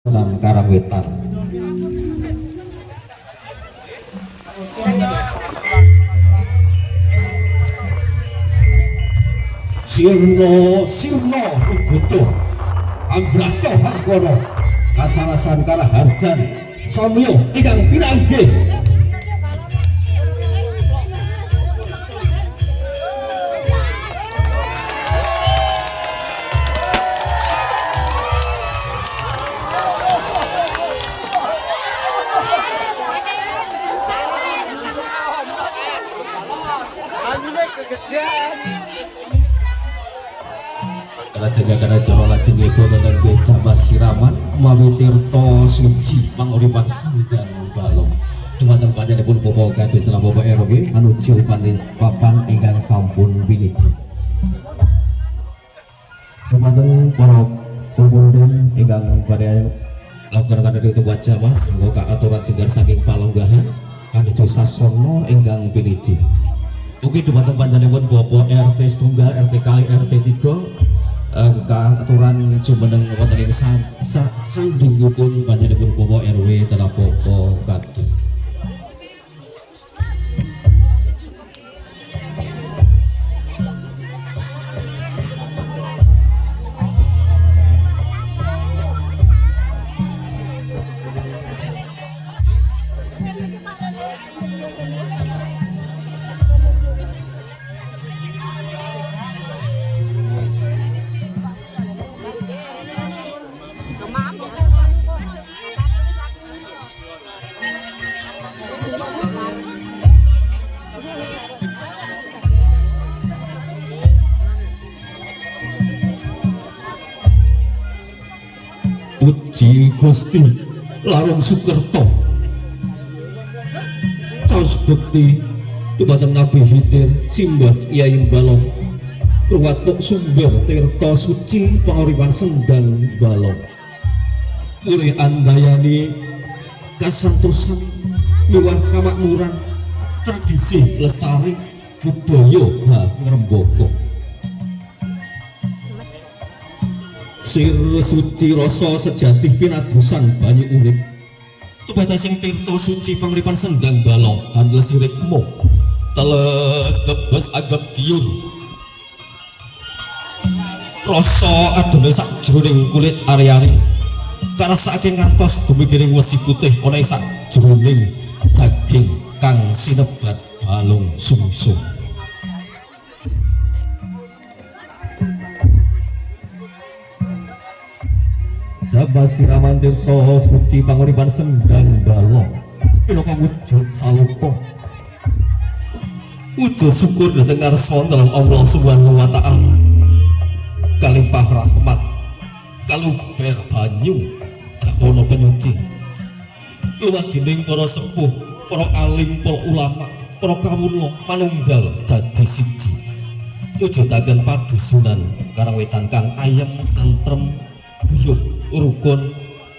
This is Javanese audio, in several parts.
Sunan Karangwetan. Sirno Rubuto Ambrasto Hangkono Kasarasan Karaharjan Samyo ingkang pinanggih Jaga jaro lajeng ibu nenengge Jamas Siraman mawi tirta suci panguripan Sundang Balong dumateng panjenenganipun Bapak Kades lan Bapak RW anuju papan ingkang sampun piniji dumateng para punggung ingkang badhe lakukan kanthi tuwat Jamas muga aturan jenggar saking palunggahan anuju sasana ingkang piniji ugi dumateng panjenenganipun Bapak RT setunggal RT kali RT 3 aturan jumeneng wonten ing sandinggipun panjenenganipun Bapak RW telah Bapak Kades. Puji Gusti Larung Sukerto caos bekti dumateng Nabi Hidir Simbah Kyai Balong Ruwatuk sumber tirta suci panguripan Sundang Balong mulih andayani kasantosan miwah kamakmuran tradisi lestari budaya ngrembaka sir suci rasa sejati pinadosan banyu urip tubatasing tirta suci panguripan Sundang Balong handel sirikmu telah kebes agap giur rasa ademe sakjroning kulit ari-ari karasake ngantos dumikiring wesi putih ana ing sakjroning daging kang sinebat balung sungsung Jamas Siraman tirta suci panguripan Sundang Balong pinaka wujud salupa wujud syukur dhateng ngarsa dalam Allah Subhanahu wa taala kalimpah rahmat kaluber banyu dahono penyuci luwadining para sepuh para alim para ulama para kawula manunggal dadi siji mujudaken padusunan Karangwetan kang ayem tentrem guyub rukun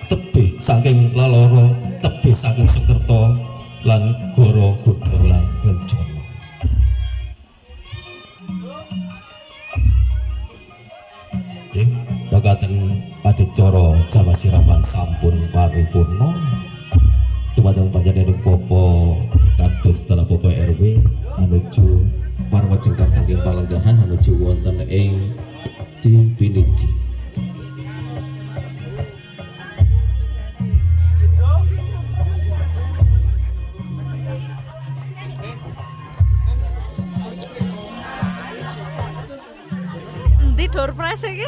tebih saking laloro tebih saking Sekerto lan Goro Godho lan Kencana bagaten adicara Jamas Siraman sampun paripurna dumateng panjenengan Bapak Kades telah Bapak RW menuju parwa jengkar saking palenggahan menuju wonten ing Cipiniji. Door prize iki.